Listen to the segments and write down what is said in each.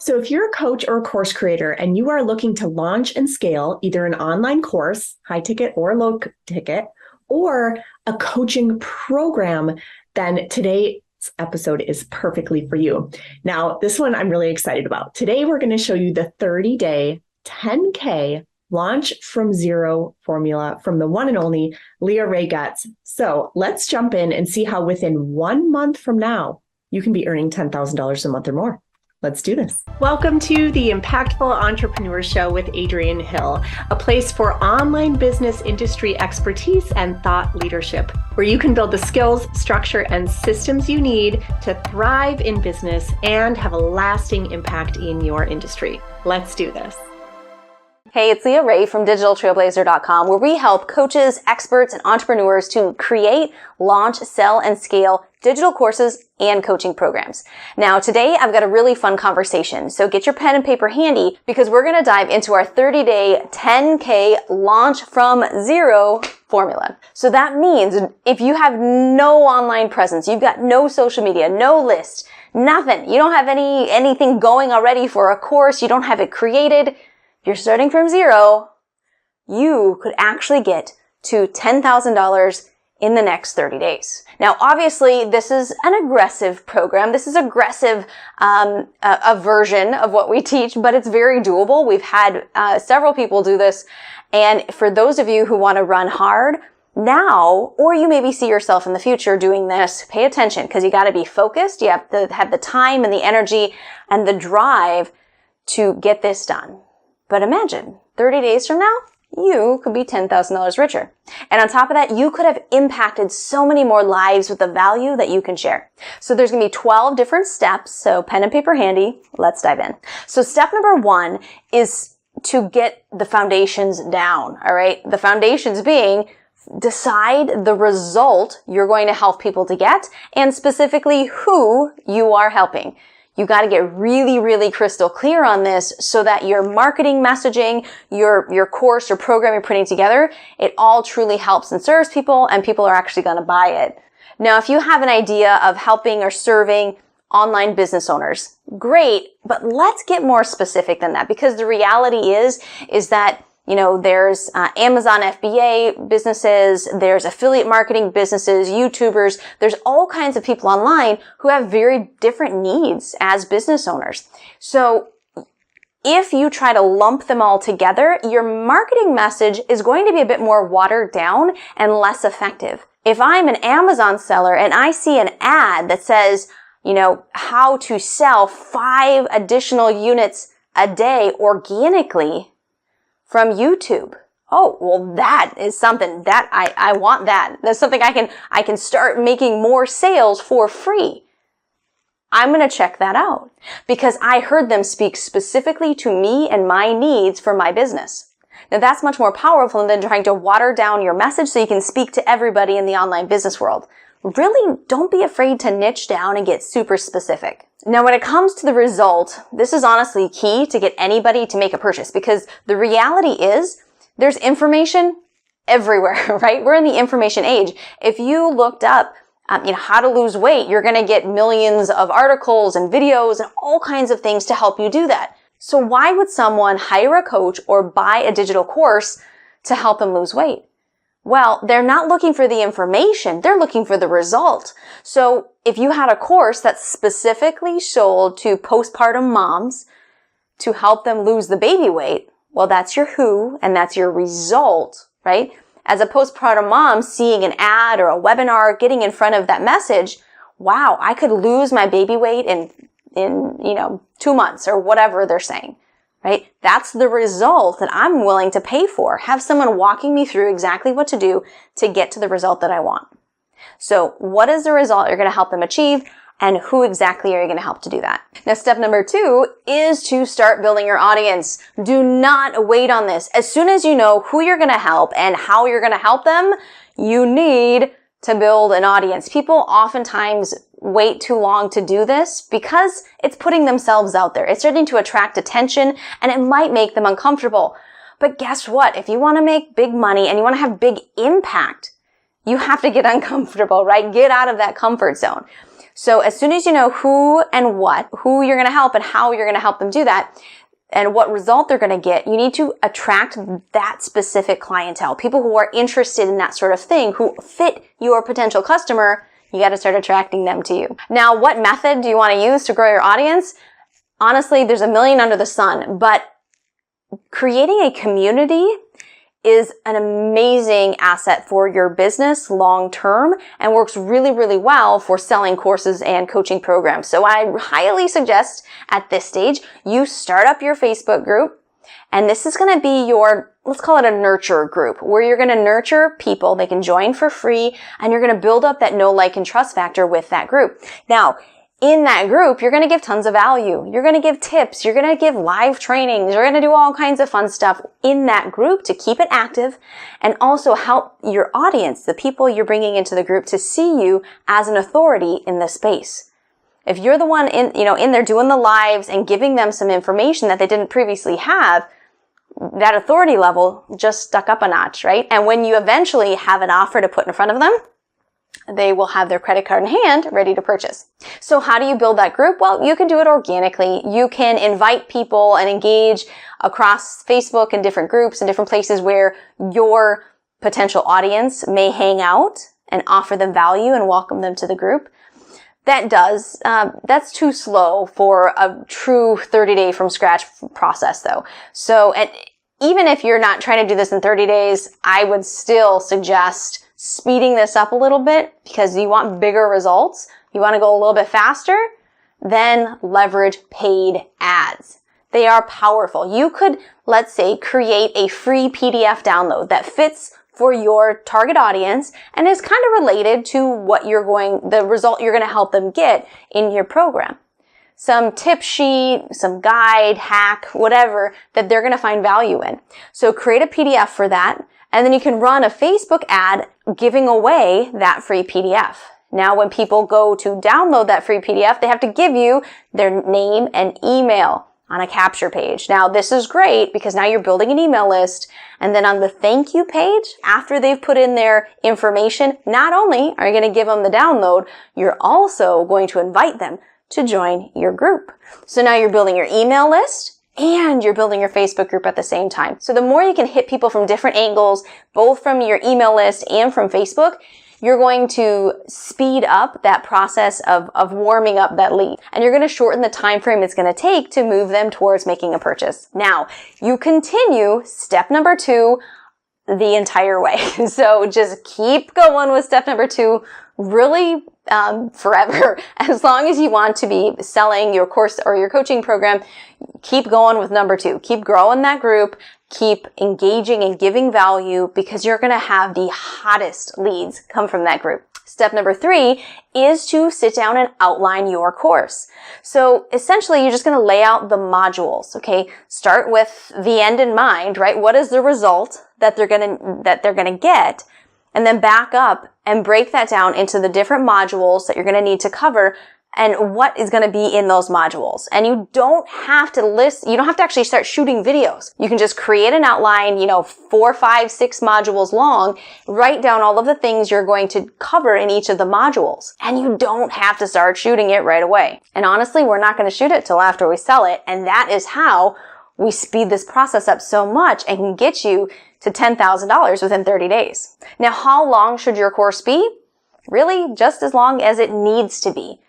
So if you're a coach or a course creator and you are looking to launch and scale either an online course, high ticket or low ticket, or a coaching program, then today's episode is perfectly for you. Now, this one I'm really excited about. Today, we're going to show you the 30-day 10K launch from zero formula from the one and only Leah Rae Getts. So let's jump in and see how within 1 month from now, you can be earning $10,000 a month or more. Let's do this. Welcome to the Impactful Entrepreneur Show with Adrienne Hill, a place for online business industry expertise and thought leadership, where you can build the skills, structure, and systems you need to thrive in business and have a lasting impact in your industry. Let's do this. Hey, it's Leah Rae from digitaltrailblazer.com, where we help coaches, experts, and entrepreneurs to create, launch, sell, and scale digital courses and coaching programs. Now, today I've got a really fun conversation, so get your pen and paper handy because we're going to dive into our 30-day 10K launch from zero formula. So that means if you have no online presence, you've got no social media, no list, nothing, you don't have anything going already for a course, you don't have it created, you're starting from zero, you could actually get to $10,000 in the next 30 days. Now, obviously, this is an aggressive program. This is aggressive, a version of what we teach, but it's very doable. We've had several people do this. And for those of you who want to run hard now, or you maybe see yourself in the future doing this, pay attention because you got to be focused. You have to have the time and the energy and the drive to get this done. But imagine 30 days from now, you could be $10,000 richer. And on top of that, you could have impacted so many more lives with the value that you can share. So there's going to be 12 different steps. So pen and paper handy. Let's dive in. So step number 1 is to get the foundations down. All right. The foundations being decide the result you're going to help people to get and specifically who you are helping. You got to get really, really crystal clear on this so that your marketing messaging, your course or program you're putting together, it all truly helps and serves people and people are actually going to buy it. Now, if you have an idea of helping or serving online business owners, great, but let's get more specific than that because the reality is that there's Amazon FBA businesses, there's affiliate marketing businesses, YouTubers, there's all kinds of people online who have very different needs as business owners. So if you try to lump them all together, your marketing message is going to be a bit more watered down and less effective. If I'm an Amazon seller and I see an ad that says, how to sell 5 additional units a day organically from YouTube. Oh, well, that is something that I want that. That's something I can start making more sales for free. I'm going to check that out because I heard them speak specifically to me and my needs for my business. Now that's much more powerful than trying to water down your message so you can speak to everybody in the online business world. Really, don't be afraid to niche down and get super specific. Now, when it comes to the result, this is honestly key to get anybody to make a purchase because the reality is there's information everywhere, right? We're in the information age. If you looked up, how to lose weight, you're going to get millions of articles and videos and all kinds of things to help you do that. So why would someone hire a coach or buy a digital course to help them lose weight? Well, they're not looking for the information. They're looking for the result. So if you had a course that's specifically sold to postpartum moms to help them lose the baby weight, well, that's your who and that's your result, right? As a postpartum mom seeing an ad or a webinar, getting in front of that message, wow, I could lose my baby weight in 2 months or whatever they're saying. Right? That's the result that I'm willing to pay for. Have someone walking me through exactly what to do to get to the result that I want. So what is the result you're going to help them achieve and who exactly are you going to help to do that? Now, step number 2 is to start building your audience. Do not wait on this. As soon as you know who you're going to help and how you're going to help them, you need to build an audience. People oftentimes wait too long to do this because it's putting themselves out there. It's starting to attract attention and it might make them uncomfortable. But guess what? If you want to make big money and you want to have big impact, you have to get uncomfortable, right? Get out of that comfort zone. So as soon as you know who you're going to help and how you're going to help them do that, and what result they're going to get, you need to attract that specific clientele. People who are interested in that sort of thing, who fit your potential customer, you got to start attracting them to you. Now, what method do you want to use to grow your audience? Honestly, there's a million under the sun, but creating a community is an amazing asset for your business long term and works really, really well for selling courses and coaching programs. So I highly suggest at this stage, you start up your Facebook group, and this is going to be your, let's call it a nurture group, where you're going to nurture people. They can join for free, and you're going to build up that know, like, and trust factor with that group. Now, in that group, you're going to give tons of value. You're going to give tips. You're going to give live trainings. You're going to do all kinds of fun stuff in that group to keep it active and also help your audience, the people you're bringing into the group, to see you as an authority in this space. If you're the one in there doing the lives and giving them some information that they didn't previously have, that authority level just stuck up a notch, right? And when you eventually have an offer to put in front of them, they will have their credit card in hand ready to purchase. So how do you build that group? Well, you can do it organically. You can invite people and engage across Facebook and different groups and different places where your potential audience may hang out and offer them value and welcome them to the group. That's too slow for a true 30-day from scratch process though. So, and even if you're not trying to do this in 30 days, I would still suggest speeding this up a little bit because you want bigger results. You want to go a little bit faster, then leverage paid ads. They are powerful. You could, let's say, create a free PDF download that fits for your target audience and is kind of related to the result you're going to help them get in your program. Some tip sheet, some guide, hack, whatever that they're going to find value in. So create a PDF for that. And then you can run a Facebook ad giving away that free PDF. Now, when people go to download that free PDF, they have to give you their name and email on a capture page. Now, this is great because now you're building an email list. And then on the thank you page, after they've put in their information, not only are you going to give them the download, you're also going to invite them to join your group. So now you're building your email list and you're building your Facebook group at the same time. So the more you can hit people from different angles, both from your email list and from Facebook, you're going to speed up that process of warming up that lead. And you're going to shorten the time frame it's going to take to move them towards making a purchase. Now, you continue step number 2 the entire way. So just keep going with step number 2 really forever. As long as you want to be selling your course or your coaching program, keep going with number 2. Keep growing that group. Keep engaging and giving value because you're going to have the hottest leads come from that group. Step number 3 is to sit down and outline your course. So essentially, you're just going to lay out the modules, okay? Start with the end in mind, right? What is the result that they're going to get? And then back up and break that down into the different modules that you're going to need to cover and what is going to be in those modules. And you don't have to actually start shooting videos. You can just create an outline, 4, 5, 6 modules long, write down all of the things you're going to cover in each of the modules. And you don't have to start shooting it right away. And honestly, we're not going to shoot it till after we sell it. And that is how we speed this process up so much and can get you to $10,000 within 30 days. Now, how long should your course be? Really, just as long as it needs to be.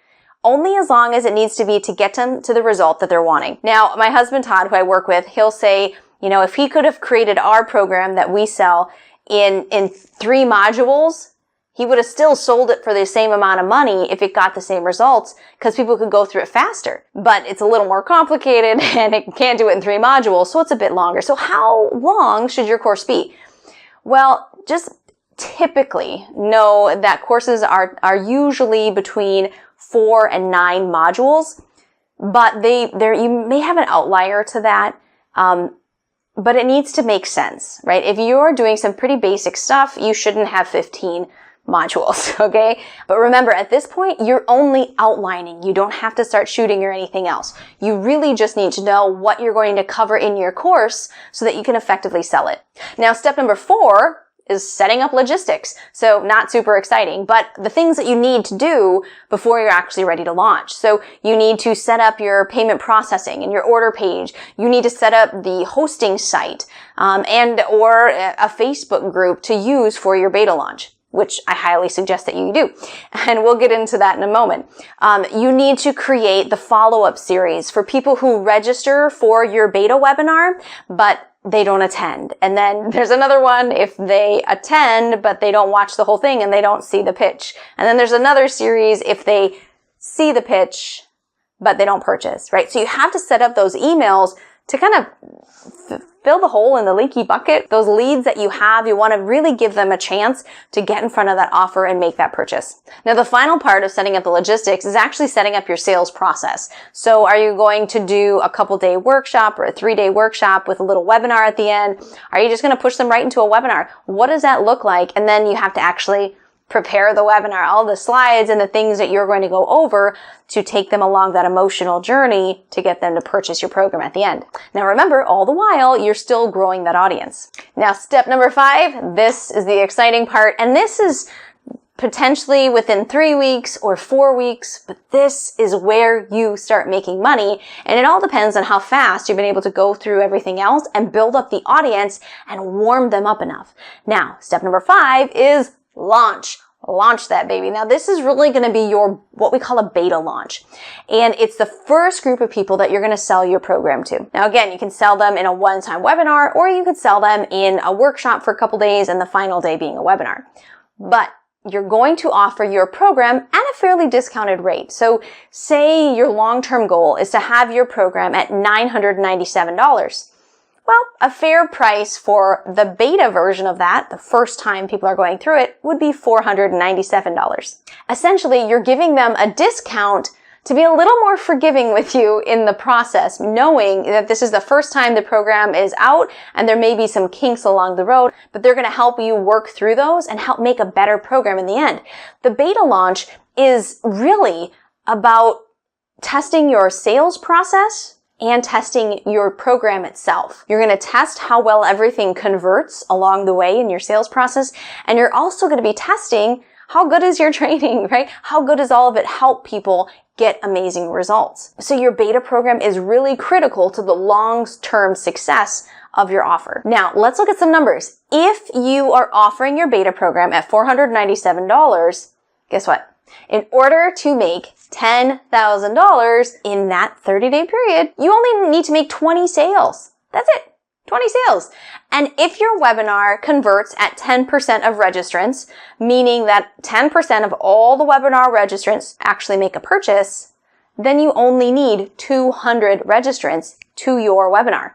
Only as long as it needs to be to get them to the result that they're wanting. Now, my husband, Todd, who I work with, he'll say, if he could have created our program that we sell in 3 modules, he would have still sold it for the same amount of money if it got the same results because people could go through it faster. But it's a little more complicated and it can't do it in 3 modules, so it's a bit longer. So how long should your course be? Well, just typically know that courses are usually between 4 and 9 modules, but you may have an outlier to that, but it needs to make sense, right? If you're doing some pretty basic stuff, you shouldn't have 15 modules, okay? But remember, at this point, you're only outlining. You don't have to start shooting or anything else. You really just need to know what you're going to cover in your course so that you can effectively sell it. Now, step number 4 is setting up logistics. So not super exciting, but the things that you need to do before you're actually ready to launch. So you need to set up your payment processing and your order page. You need to set up the hosting site, or a Facebook group to use for your beta launch, which I highly suggest that you do. And we'll get into that in a moment. You need to create the follow-up series for people who register for your beta webinar, but they don't attend. And then there's another one if they attend, but they don't watch the whole thing and they don't see the pitch. And then there's another series if they see the pitch, but they don't purchase, right? So you have to set up those emails to kind of fill the hole in the leaky bucket. Those leads that you have, you want to really give them a chance to get in front of that offer and make that purchase. Now, the final part of setting up the logistics is actually setting up your sales process. So are you going to do a couple-day workshop or a 3-day workshop with a little webinar at the end? Are you just going to push them right into a webinar? What does that look like? And then you have to actually prepare the webinar, all the slides and the things that you're going to go over to take them along that emotional journey to get them to purchase your program at the end. Now remember, all the while, you're still growing that audience. Now, step number 5, this is the exciting part, and this is potentially within 3 weeks or 4 weeks, but this is where you start making money, and it all depends on how fast you've been able to go through everything else and build up the audience and warm them up enough. Now, step number 5 is launch. Launch that baby. Now, this is really going to be your, what we call a beta launch. And it's the first group of people that you're going to sell your program to. Now, again, you can sell them in a one-time webinar, or you could sell them in a workshop for a couple days and the final day being a webinar. But you're going to offer your program at a fairly discounted rate. So say your long-term goal is to have your program at $997. Well, a fair price for the beta version of that, the first time people are going through it, would be $497. Essentially, you're giving them a discount to be a little more forgiving with you in the process, knowing that this is the first time the program is out and there may be some kinks along the road, but they're going to help you work through those and help make a better program in the end. The beta launch is really about testing your sales process and testing your program itself. You're going to test how well everything converts along the way in your sales process, and you're also going to be testing how good is your training, right? How good does all of it help people get amazing results? So your beta program is really critical to the long-term success of your offer. Now, let's look at some numbers. If you are offering your beta program at $497, guess what? In order to make $10,000 in that 30-day period, you only need to make 20 sales. That's it. 20 sales. And if your webinar converts at 10% of registrants, meaning that 10% of all the webinar registrants actually make a purchase, then you only need 200 registrants to your webinar.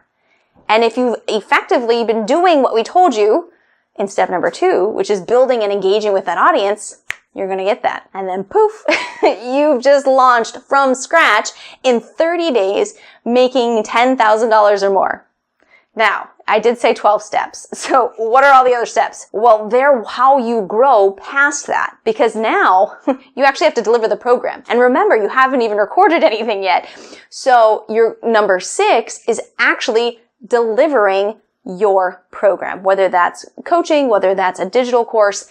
And if you've effectively been doing what we told you in step number 2, which is building and engaging with that audience, you're going to get that. And then poof, you've just launched from scratch in 30 days, making $10,000 or more. Now, I did say 12 steps. So what are all the other steps? Well, they're how you grow past that, because now you actually have to deliver the program. And remember, you haven't even recorded anything yet. So your number 6 is actually delivering your program, whether that's coaching, whether that's a digital course.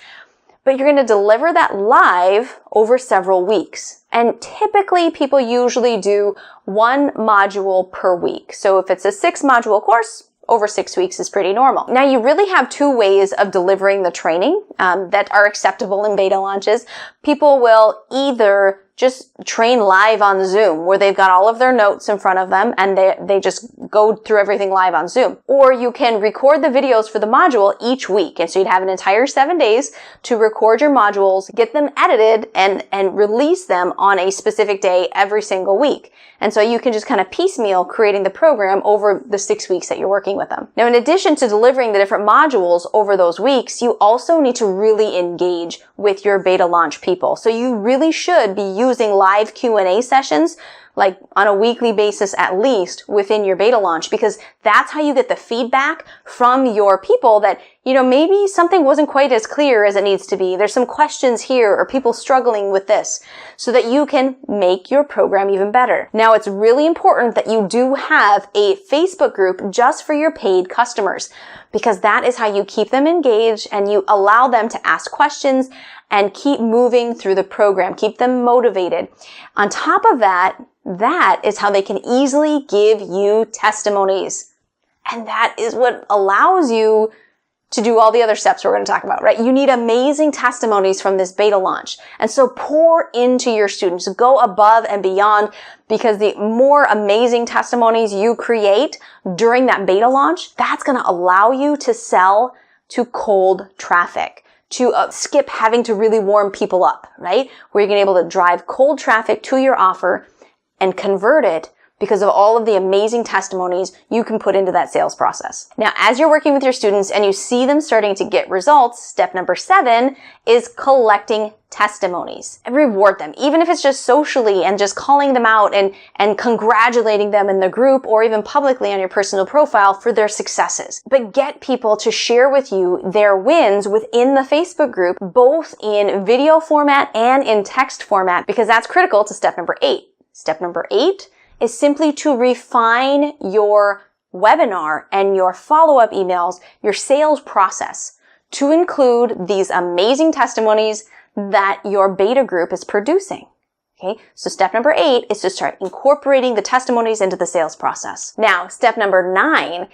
But you're going to deliver that live over several weeks. And typically people usually do 1 module per week. So if it's a 6-module course, over 6 weeks is pretty normal. Now, you really have 2 ways of delivering the training that are acceptable in beta launches. People will either just train live on Zoom, where they've got all of their notes in front of them and they just go through everything live on Zoom. Or you can record the videos for the module each week. And so you'd have an entire 7 days to record your modules, get them edited, and release them on a specific day every single week. And so you can just kind of piecemeal creating the program over the 6 weeks that you're working with them. Now, in addition to delivering the different modules over those weeks, you also need to really engage with your beta launch people. So you really should be using live Q&A sessions, like on a weekly basis at least, within your beta launch, because that's how you get the feedback from your people that, maybe something wasn't quite as clear as it needs to be. There's some questions here or people struggling with this so that you can make your program even better. Now, it's really important that you do have a Facebook group just for your paid customers, because that is how you keep them engaged and you allow them to ask questions and keep moving through the program, keep them motivated. On top of that, that is how they can easily give you testimonies. And that is what allows you to do all the other steps we're going to talk about, right? You need amazing testimonies from this beta launch. And so pour into your students, go above and beyond, because the more amazing testimonies you create during that beta launch, that's going to allow you to sell to cold traffic, to skip having to really warm people up, right? Where you're going to be able to drive cold traffic to your offer and convert it because of all of the amazing testimonies you can put into that sales process. Now, as you're working with your students and you see them starting to get results, step number 7 is collecting testimonies and reward them, even if it's just socially and just calling them out and congratulating them in the group or even publicly on your personal profile for their successes. But get people to share with you their wins within the Facebook group, both in video format and in text format, because that's critical to step number 8. Step number 8 is simply to refine your webinar and your follow-up emails, your sales process, to include these amazing testimonies that your beta group is producing. Okay, so step number 8 is to start incorporating the testimonies into the sales process. Now, step number 9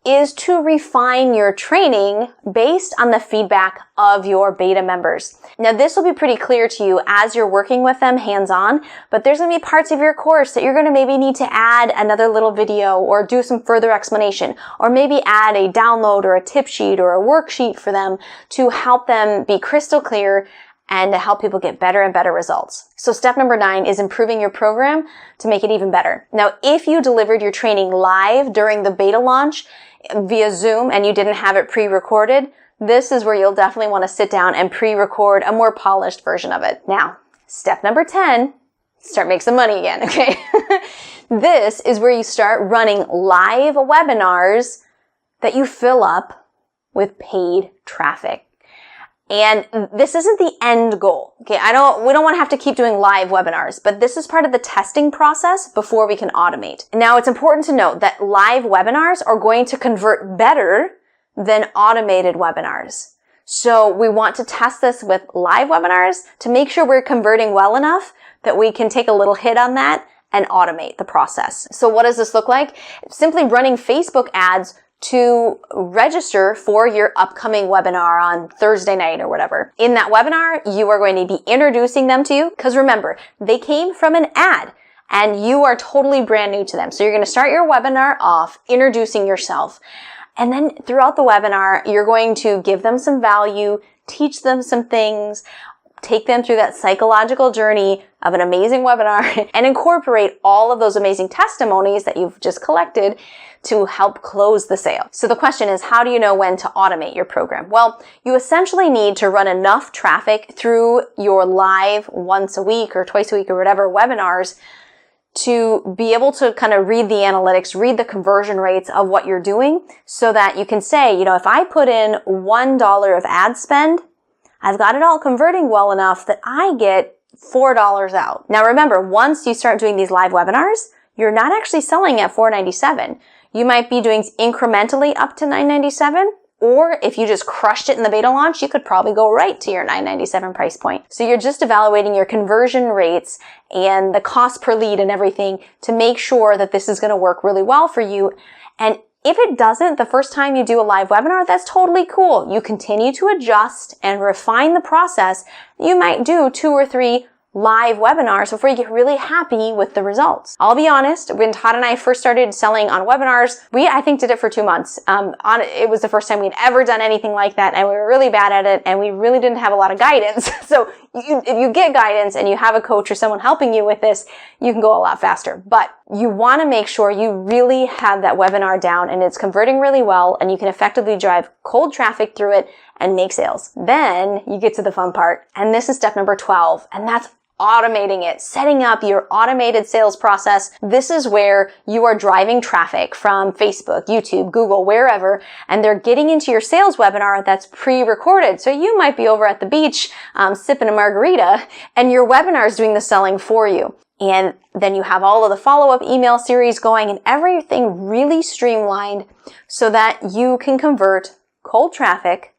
is to refine your training based on the feedback of your beta members. Now, this will be pretty clear to you as you're working with them hands-on, but there's going to be parts of your course that you're going to maybe need to add another little video or do some further explanation, or maybe add a download or a tip sheet or a worksheet for them to help them be crystal clear and to help people get better and better results. So step number 9 is improving your program to make it even better. Now, if you delivered your training live during the beta launch via Zoom and you didn't have it pre-recorded, this is where you'll definitely want to sit down and pre-record a more polished version of it. Now, step number 10, start making some money again, okay? This is where you start running live webinars that you fill up with paid traffic. And this isn't the end goal. Okay, we don't want to have to keep doing live webinars, but this is part of the testing process before we can automate. Now, it's important to note that live webinars are going to convert better than automated webinars. So we want to test this with live webinars to make sure we're converting well enough that we can take a little hit on that and automate the process. So what does this look like? Simply running Facebook ads to register for your upcoming webinar on Thursday night or whatever. In that webinar, you are going to be introducing them to you, because remember, they came from an ad and you are totally brand new to them. So you're going to start your webinar off introducing yourself. And then throughout the webinar, you're going to give them some value, teach them some things, take them through that psychological journey of an amazing webinar and incorporate all of those amazing testimonies that you've just collected to help close the sale. So the question is, how do you know when to automate your program? Well, you essentially need to run enough traffic through your live once a week or twice a week or whatever webinars to be able to kind of read the analytics, read the conversion rates of what you're doing so that you can say, if I put in $1 of ad spend, I've got it all converting well enough that I get $4 out. Now remember, once you start doing these live webinars, you're not actually selling at $4.97. You might be doing incrementally up to $9.97, or if you just crushed it in the beta launch, you could probably go right to your $9.97 price point. So you're just evaluating your conversion rates and the cost per lead and everything to make sure that this is going to work really well for you. And if it doesn't the first time you do a live webinar, that's totally cool. You continue to adjust and refine the process. You might do 2 or 3 live webinars before you get really happy with the results. I'll be honest, when Todd and I first started selling on webinars, we, I think, did it for 2 months. It was the first time we'd ever done anything like that, and we were really bad at it, and we really didn't have a lot of guidance. So if you get guidance and you have a coach or someone helping you with this, you can go a lot faster. But you want to make sure you really have that webinar down and it's converting really well, and you can effectively drive cold traffic through it and make sales. Then you get to the fun part, and this is step number 12, and that's automating it, setting up your automated sales process. This is where you are driving traffic from Facebook, YouTube, Google, wherever, and they're getting into your sales webinar that's pre-recorded. So you might be over at the beach, sipping a margarita, and your webinar is doing the selling for you. And then you have all of the follow-up email series going and everything really streamlined so that you can convert cold traffic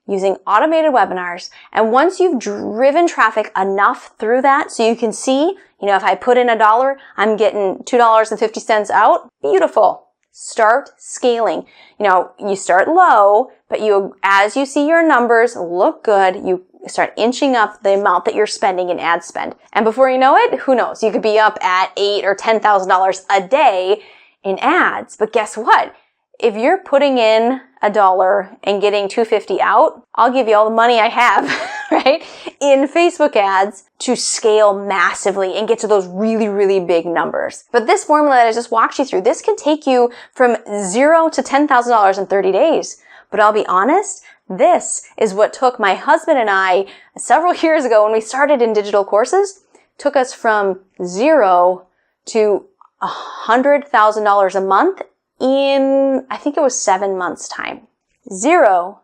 using automated webinars. And once you've driven traffic enough through that, so you can see, if I put in $1, I'm getting $2.50 out. Beautiful. Start scaling. You start low, but as you see your numbers look good, you start inching up the amount that you're spending in ad spend. And before you know it, who knows? You could be up at $8,000 or $10,000 a day in ads. But guess what? If you're putting in $1 and getting $2.50 out, I'll give you all the money I have, right? In Facebook ads to scale massively and get to those really, really big numbers. But this formula that I just walked you through, this can take you from $0 to $10,000 in 30 days. But I'll be honest, this is what took my husband and I several years ago when we started in digital courses, took us from 0 to $100,000 a month in, I think it was 7 months time. 0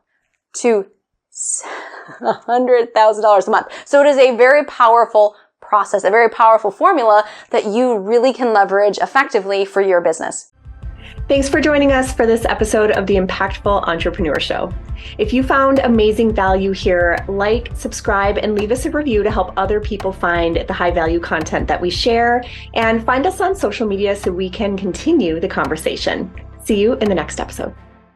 to $100,000 a month. So it is a very powerful process, a very powerful formula that you really can leverage effectively for your business. Thanks for joining us for this episode of the Impactful Entrepreneur Show. If you found amazing value here, like, subscribe, and leave us a review to help other people find the high value content that we share, and find us on social media so we can continue the conversation. See you in the next episode.